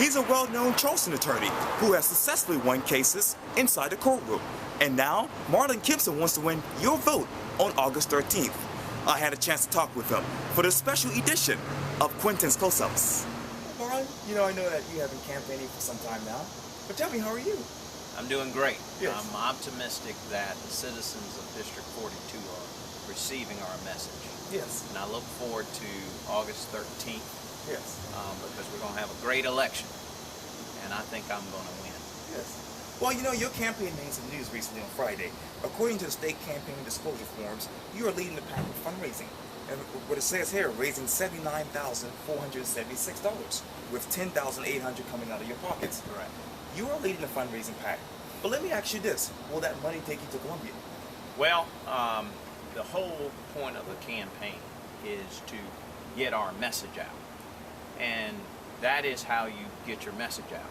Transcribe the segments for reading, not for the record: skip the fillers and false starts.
He's a well-known Charleston attorney who has successfully won cases inside the courtroom. And now, Marlon Kimpson wants to win your vote on August 13th. I had a chance to talk with him for the special edition of Quintin's Close-Ups. Marlon, I know that you have been campaigning for some time now, but tell me, how are you? I'm doing great. Yes. I'm optimistic that the citizens of District 42 are receiving our message. Yes. And I look forward to August 13th. Yes. Because we're going to have a great election, and I think I'm going to win. Yes. Well, your campaign made some news recently on Friday. According to the state campaign disclosure forms, you are leading the pack with fundraising. And what it says here, raising $79,476, with $10,800 coming out of your pockets. Correct. You are leading the fundraising pack. But let me ask you this, will that money take you to Columbia? Well, the whole point of the campaign is to get our message out. And that is how you get your message out.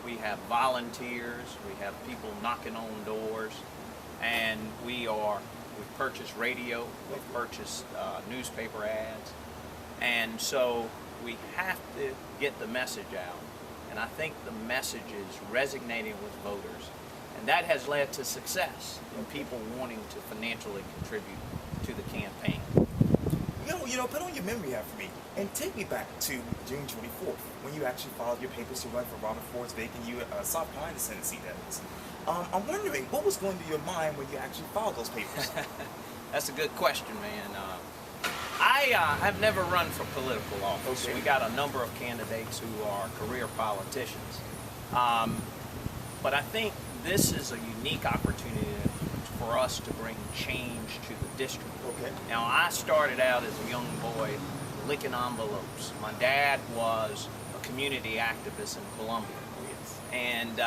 We have volunteers, we have people knocking on doors, and we've purchased radio, we've purchased newspaper ads, and so we have to get the message out. And I think the message is resonating with voters, and that has led to success in people wanting to financially contribute to the campaign. Put on your memory hat for me and take me back to June 24th when you actually filed your papers to run for Robert Ford's vacant South Carolina Senate seat, that is. I'm wondering, what was going through your mind when you actually filed those papers? That's a good question, man. I have never run for political office. Okay. We got a number of candidates who are career politicians. But I think this is a unique opportunity for us to bring change to the district. Okay. Now, I started out as a young boy licking envelopes. My dad was a community activist in Columbia. Yes. And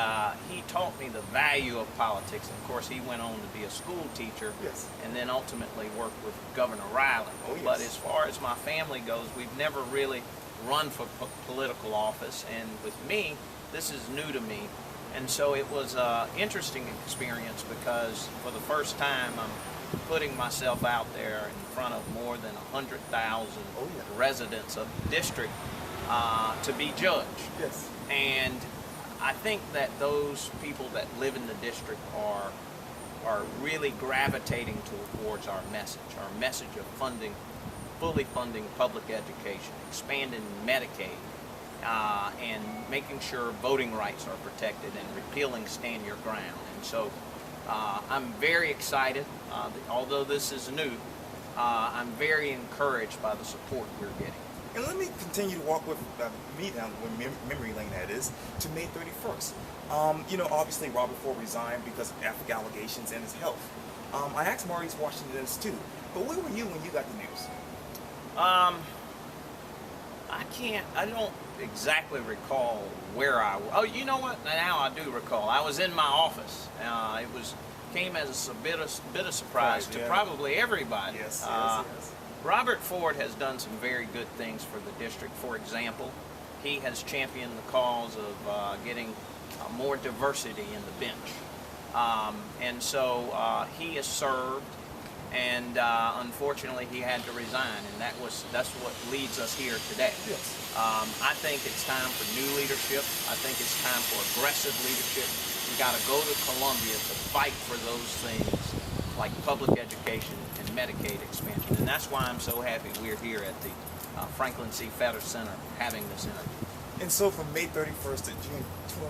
he taught me the value of politics. Of course, he went on to be a school teacher. Yes. And then ultimately worked with Governor Riley. Oh, yes. But as far as my family goes, we've never really run for political office. And with me, this is new to me. And so it was an interesting experience because for the first time I'm putting myself out there in front of more than 100,000 residents of the district to be judged. Yes. And I think that those people that live in the district are really gravitating towards our message of fully funding public education, expanding Medicaid, and making sure voting rights are protected and repealing stand your ground. And so I'm very excited, although this is new, I'm very encouraged by the support we're getting. And let me continue to walk with me down the memory lane, that is, to May 31st. Obviously Robert Ford resigned because of ethical allegations and his health. I asked Maurice Washington this too, but where were you when you got the news? I don't exactly recall where I was. Oh, you know what? Now I do recall. I was in my office. It came as a bit of surprise to probably everybody. Yes, yes. Robert Ford has done some very good things for the district. For example, he has championed the cause of getting more diversity in the bench. And so he has served, and unfortunately he had to resign, and that's what leads us here today. Yes. I think it's time for new leadership. I think it's time for aggressive leadership. We got to go to Columbia to fight for those things like public education and Medicaid expansion, and that's why I'm so happy we're here at the Franklin C. Fetter Center having this interview. And so from May 31st to June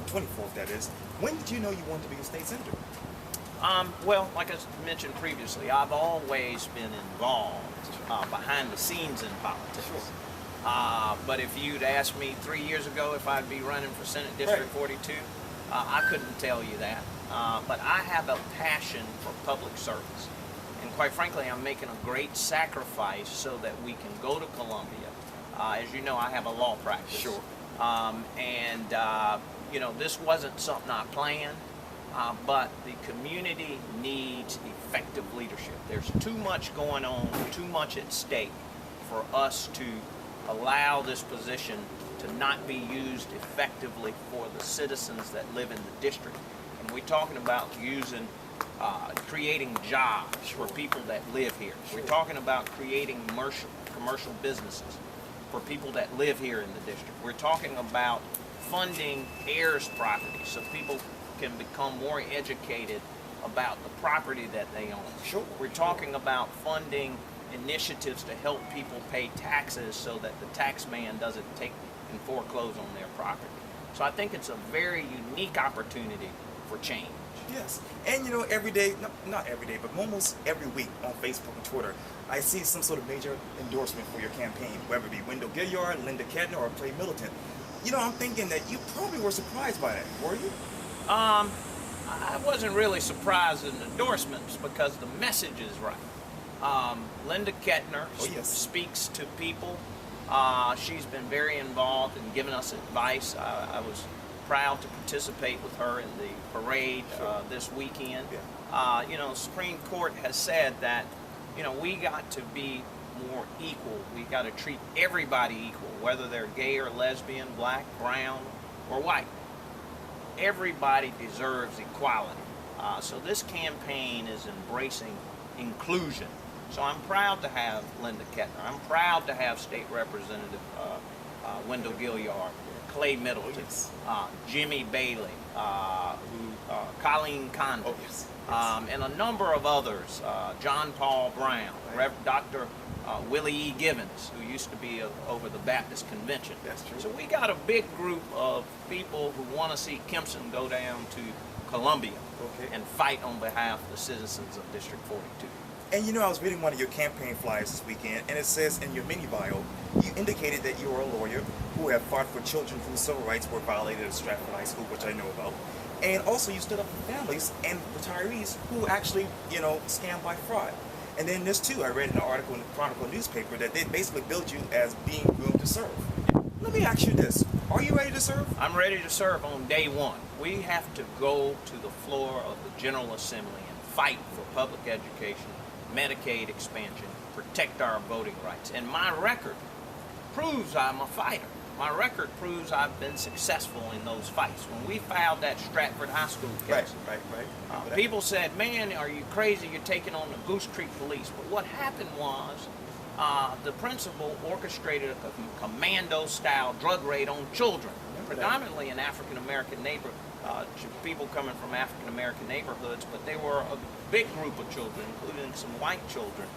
24th, that is, when did you know you wanted to be a state senator? Well, like I mentioned previously, I've always been involved behind the scenes in politics. Sure. But if you'd asked me 3 years ago if I'd be running for Senate District 42, I couldn't tell you that. But I have a passion for public service. And quite frankly, I'm making a great sacrifice so that we can go to Columbia. As you know, I have a law practice. Sure. This wasn't something I planned. But the community needs effective leadership. There's too much going on, too much at stake for us to allow this position to not be used effectively for the citizens that live in the district. And we're talking about creating jobs for people that live here. We're talking about creating commercial businesses for people that live here in the district. We're talking about funding heirs property so people can become more educated about the property that they own. Sure. We're talking about funding initiatives to help people pay taxes so that the tax man doesn't take and foreclose on their property. So I think it's a very unique opportunity for change. Yes, and you know, every day, not every day, but almost every week on Facebook and Twitter, I see some sort of major endorsement for your campaign, whether it be Wendell Gilliard, Linda Kettner, or Clay Middleton. You know, I'm thinking that you probably were surprised by that, were you? I wasn't really surprised in endorsements because the message is right. Linda Kettner speaks to people. She's been very involved in giving us advice. I was proud to participate with her in the parade this weekend. Yeah. You know, Supreme Court has said that, you know, we got to be more equal. We got to treat everybody equal, whether they're gay or lesbian, black, brown, or white. Everybody deserves equality. So this campaign is embracing inclusion. So I'm proud to have Linda Kettner. I'm proud to have State Representative Wendell Gilliard, Clay Middleton, Jimmy Bailey, Colleen Condon, and a number of others, John Paul Brown, Dr. Willie E. Givens, who used to be over the Baptist Convention. That's true. So we got a big group of people who want to see Kimpson go down to Columbia and fight on behalf of the citizens of District 42. And you know, I was reading one of your campaign flyers this weekend, and it says in your mini bio, you indicated that you are a lawyer who have fought for children whose civil rights were violated at Stratford High School, which I know about. And also you stood up for families and retirees who actually, you know, scammed by fraud. And then this too, I read in an article in the Chronicle newspaper that they basically billed you as being groomed to serve. Let me ask you this, are you ready to serve? I'm ready to serve on day one. We have to go to the floor of the General Assembly and fight for public education, Medicaid expansion, protect our voting rights. And my record proves I'm a fighter. My record proves I've been successful in those fights. When we filed that Stratford High School case, people said, man, are you crazy? You're taking on the Goose Creek Police. But what happened was the principal orchestrated a commando-style drug raid on children, predominantly in African-American people coming from African-American neighborhoods, but they were a big group of children, including some white children,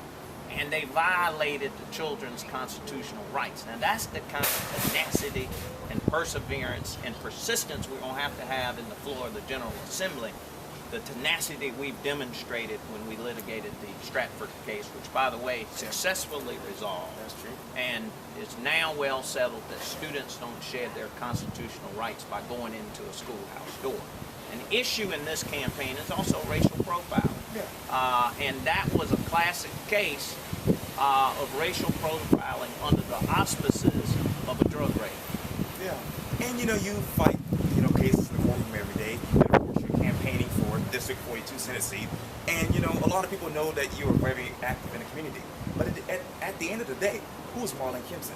and they violated the children's constitutional rights. Now that's the kind of tenacity and perseverance and persistence we're going to have in the floor of the General Assembly, the tenacity we've demonstrated when we litigated the Stratford case, which, by the way, successfully resolved. That's true. And it's now well settled that students don't shed their constitutional rights by going into a schoolhouse door. An issue in this campaign is also racial profiling. And that was a classic case of racial profiling under the auspices of a drug raid. Yeah. And you know, you fight, you know, cases in the courtroom every day. And of course, you're campaigning for District 42 Senate seat. And you know, a lot of people know that you are very active in the community. But at the end of the day, who's Marlon Kimpson?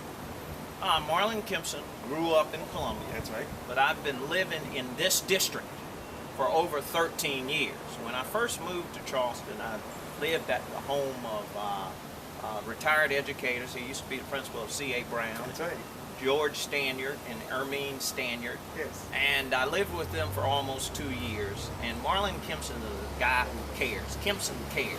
Marlon Kimpson grew up in Columbia. That's right. But I've been living in this district for over 13 years. When I first moved to Charleston, I lived at the home of retired educators. He used to be the principal of C.A. Brown. That's right. George Stanyard and Ermine Stanyard. Yes. And I lived with them for almost 2 years. And Marlon Kimpson is a guy who cares. Kimpson cares.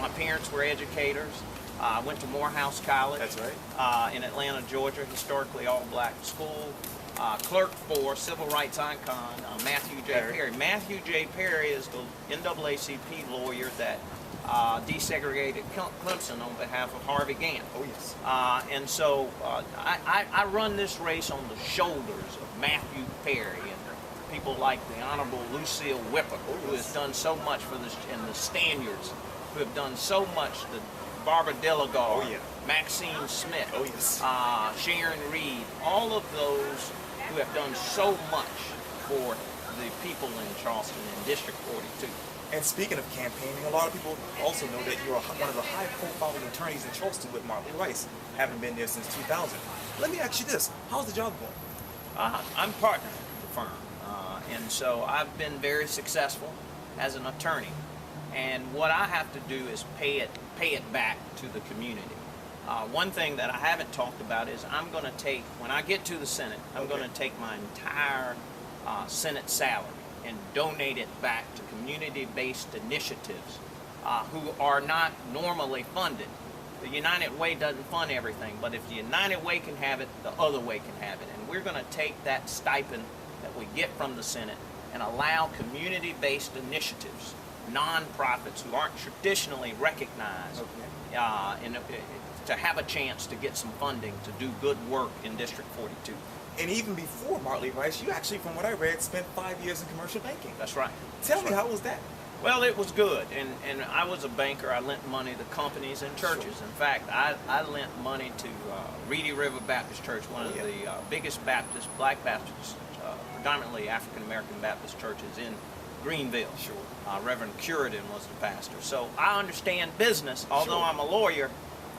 My parents were educators. I went to Morehouse College. That's right. In Atlanta, Georgia, historically all-black school. Clerk for civil rights icon Matthew J. Perry. Matthew J. Perry is the NAACP lawyer that desegregated Clemson on behalf of Harvey Gantt. Oh, yes. And so I run this race on the shoulders of Matthew Perry and people like the Honorable Lucille Whipper, who has done so much for this, and the Stanyards, who have done so much, the Barbara Delagar, Maxine Smith, Sharon Reed, all of those who have done so much for the people in Charleston in District 42. And speaking of campaigning, a lot of people also know that you're one of the high-profile attorneys in Charleston with Marlon Rice, having been there since 2000. Let me ask you this, how's the job going? I'm partner with the firm, and so I've been very successful as an attorney. And what I have to do is pay it back to the community. One thing that I haven't talked about is I'm going to take, when I get to the Senate, I'm going to take my entire Senate salary and donate it back to community-based initiatives who are not normally funded. The United Way doesn't fund everything, but if the United Way can have it, the other way can have it. And we're going to take that stipend that we get from the Senate and allow community-based initiatives, nonprofits who aren't traditionally recognized, to have a chance to get some funding to do good work in District 42. And even before Marley Rice, you actually, from what I read, spent 5 years in commercial banking. That's right. Tell me, how was that? Well, it was good, and I was a banker. I lent money to companies and churches. Sure. In fact, I lent money to Reedy River Baptist Church, one of the biggest black Baptist, predominantly African-American Baptist churches in Greenville. Sure. Reverend Quintin was the pastor. So I understand business, although Sure. I'm a lawyer.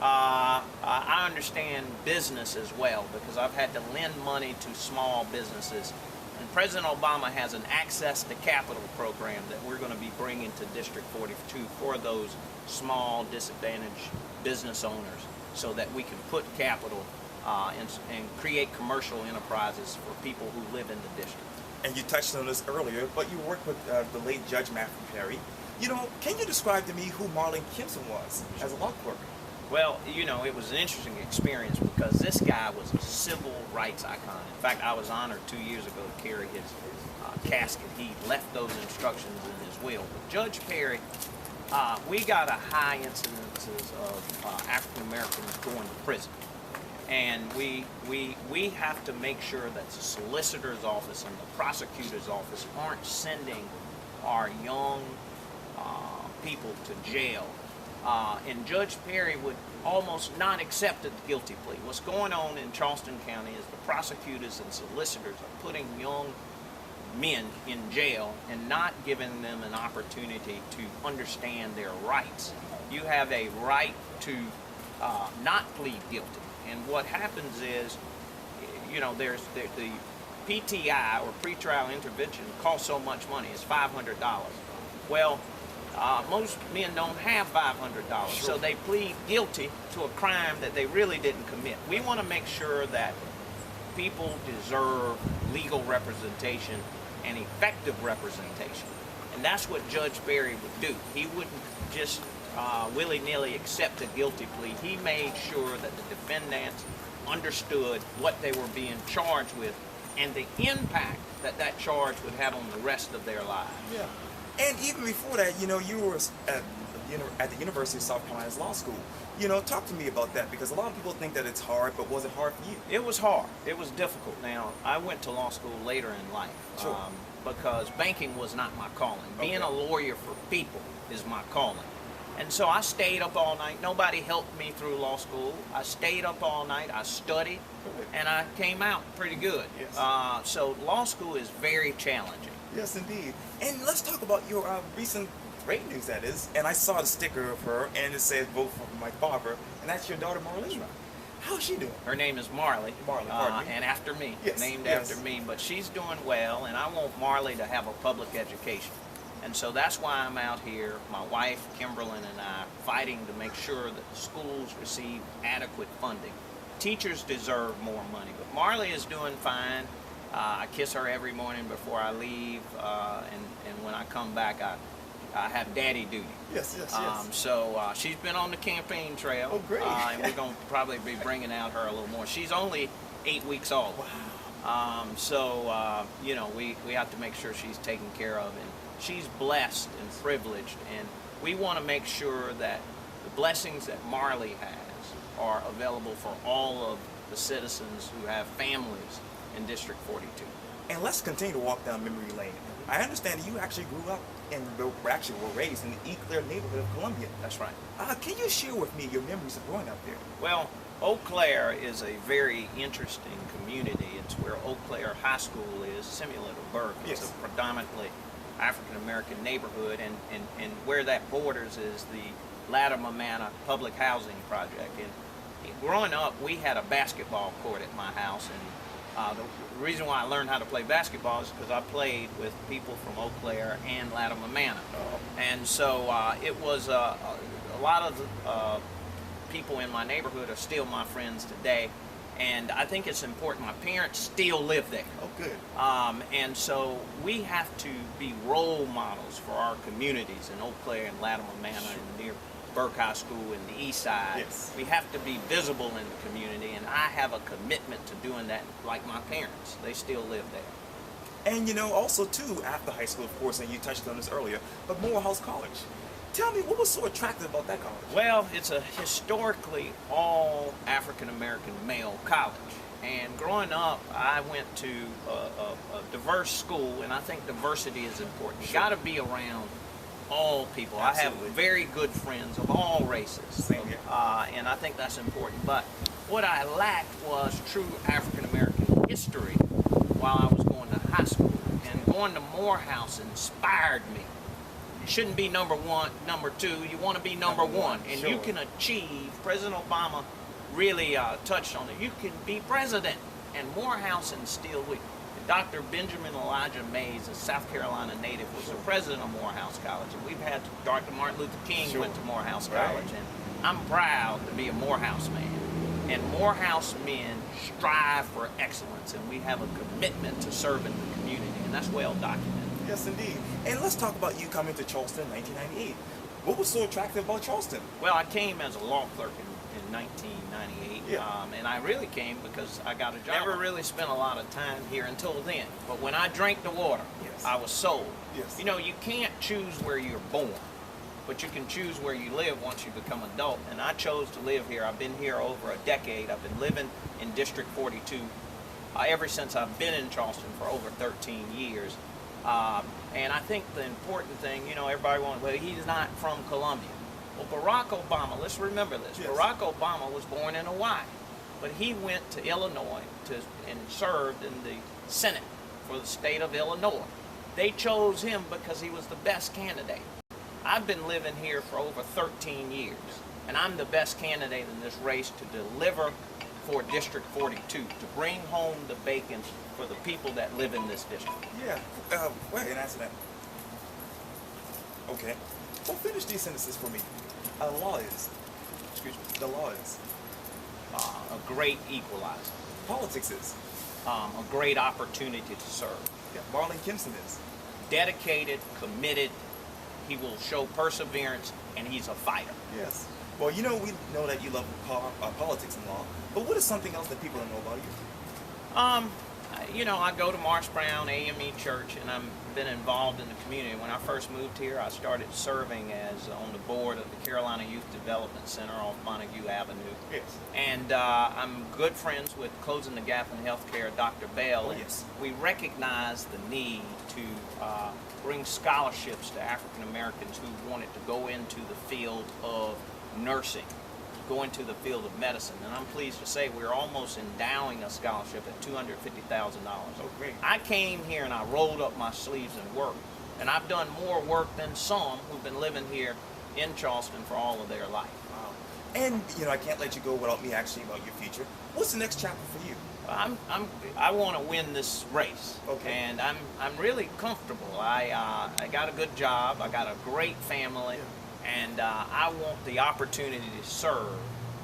I understand business as well because I've had to lend money to small businesses. And President Obama has an access to capital program that we're going to be bringing to District 42 for those small disadvantaged business owners so that we can put capital and create commercial enterprises for people who live in the district. And you touched on this earlier, but you worked with the late Judge Matthew Perry. You know, can you describe to me who Marlon Kimpson was as a law clerk? Well, you know, it was an interesting experience because this guy was a civil rights icon. In fact, I was honored 2 years ago to carry his casket. He left those instructions in his will. But Judge Perry, we got a high incidences of African Americans going to prison. And we have to make sure that the solicitor's office and the prosecutor's office aren't sending our young people to jail. And Judge Perry would almost not accept a guilty plea. What's going on in Charleston County is the prosecutors and solicitors are putting young men in jail and not giving them an opportunity to understand their rights. You have a right to not plead guilty. And what happens is, you know, there's the PTI, or pretrial intervention, costs so much money. It's $500. Well, most men don't have $500, Sure. so they plead guilty to a crime that they really didn't commit. We want to make sure that people deserve legal representation and effective representation. And that's what Judge Perry would do. He wouldn't just willy-nilly accept a guilty plea. He made sure that the defendants understood what they were being charged with and the impact that that charge would have on the rest of their lives. Yeah. And even before that, you know, you were at the University of South Carolina's law school. You know, talk to me about that, because a lot of people think that it's hard, but was it hard for you? It was hard. It was difficult. Now, I went to law school later in life Sure. because banking was not my calling. Being Okay. a lawyer for people is my calling. And so I stayed up all night. Nobody helped me through law school. I stayed up all night. I studied, and I came out pretty good. Yes. So law school is very challenging. Yes, indeed. And let's talk about your recent great news, that is. And I saw the sticker of her, and it says vote for my father, and that's your daughter, Marlene. That's right. How's she doing? Her name is Marley, Pardon me. and after me, Yes, named yes. after me. But she's doing well, and I want Marley to have a public education. And so that's why I'm out here, my wife, Kimberlyn, and I, fighting to make sure that the schools receive adequate funding. Teachers deserve more money, but Marley is doing fine. I kiss her every morning before I leave, and when I come back, I have daddy duty. Yes, yes, yes. So she's been on the campaign trail. Oh, great. And we're going to probably be bringing out her a little more. She's only 8 weeks old. Wow. You know, we have to make sure she's taken care of. And she's blessed and privileged. And we want to make sure that the blessings that Marley has are available for all of the citizens who have families in District 42. And let's continue to walk down memory lane. I understand that you actually grew up and were raised in the Eau Claire neighborhood of Columbia. That's right. Can you share with me your memories of growing up there? Well, Eau Claire is a very interesting community. It's where Eau Claire High School is, similar to Burke. It's Yes. a predominantly African-American neighborhood, and where that borders is the Latimer Manor Public Housing Project. And growing up, we had a basketball court at my house, and the reason why I learned how to play basketball is because I played with people from Eau Claire and Latimer Manor. And so it was a lot of people in my neighborhood are still my friends today. And I think it's important. My parents still live there. Oh, good. And so we have to be role models for our communities in Eau Claire and Latimer Manor and near Burke High School and the East Side. Yes. We have to be visible in the community, and I have a commitment to doing that like my parents. They still live there. And also too, after high school, of course, and you touched on this earlier, but Morehouse College. Tell me, what was so attractive about that college? Well, it's a historically all African-American male college. And growing up, I went to a diverse school, and I think diversity is important. You got to be around all people. Absolutely. I have very good friends of all races. Same here. And I think that's important. But what I lacked was true African-American history while I was going to high school. And going to Morehouse inspired me. You shouldn't be number one, number two. You want to be number one. And sure. you can achieve, President Obama really touched on it, you can be president. And Morehouse instilled with Dr. Benjamin Elijah Mays, a South Carolina native, was the president of Morehouse College. And we've had Dr. Martin Luther King went to Morehouse College. And I'm proud to be a Morehouse man. And Morehouse men strive for excellence, and we have a commitment to serving the community, and that's well documented. Yes, indeed. And let's talk about you coming to Charleston in 1998. What was so attractive about Charleston? Well, I came as a law clerk in 1998, and I really came because I got a job. Never really spent a lot of time here until then, but when I drank the water, I was sold. Yes. You can't choose where you're born, but you can choose where you live once you become adult, and I chose to live here. I've been here over a decade. I've been living in District 42 ever since I've been in Charleston for over 13 years. And I think the important thing, everybody wants, well, he's not from Columbia. Well, Barack Obama, let's remember this. Yes. Barack Obama was born in Hawaii, but he went to Illinois and served in the Senate for the state of Illinois. They chose him because he was the best candidate. I've been living here for over 13 years, and I'm the best candidate in this race to deliver for District 42, to bring home the bacon for the people that live in this district. Yeah, wait, and answer that. Okay, well, finish these sentences for me. Law is, excuse me, the law is a great equalizer. Politics is a great opportunity to serve. Yeah, Marlon Kimpson is dedicated, committed. He will show perseverance, and he's a fighter. Yes. Well, we know that you love politics and law, but what is something else that people don't know about you? I go to Marsh Brown AME Church, and I've been involved in the community. When I first moved here, I started serving as on the board of the Carolina Youth Development Center off Montague Avenue. Yes. And I'm good friends with Closing the Gap in Healthcare, Dr. Bell. Oh, yes. We recognize the need to bring scholarships to African Americans who wanted to go into the field of nursing, go into the field of medicine. And I'm pleased to say we're almost endowing a scholarship at $250,000. Oh, great. I came here and I rolled up my sleeves and worked. And I've done more work than some who've been living here in Charleston for all of their life. Wow. And, I can't let you go without me asking about your future. What's the next chapter for you? I want to win this race. Okay. And I'm really comfortable. I got a good job. I got a great family. Yeah. And I want the opportunity to serve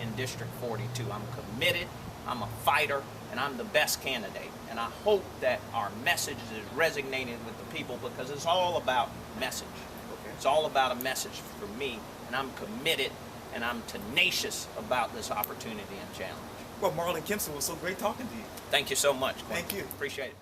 in District 42. I'm committed, I'm a fighter, and I'm the best candidate. And I hope that our message is resonating with the people, because it's all about message. Okay. It's all about a message for me, and I'm committed, and I'm tenacious about this opportunity and challenge. Well, Marlon Kimpson, was so great talking to you. Thank you so much, Quintin. Thank you. Appreciate it.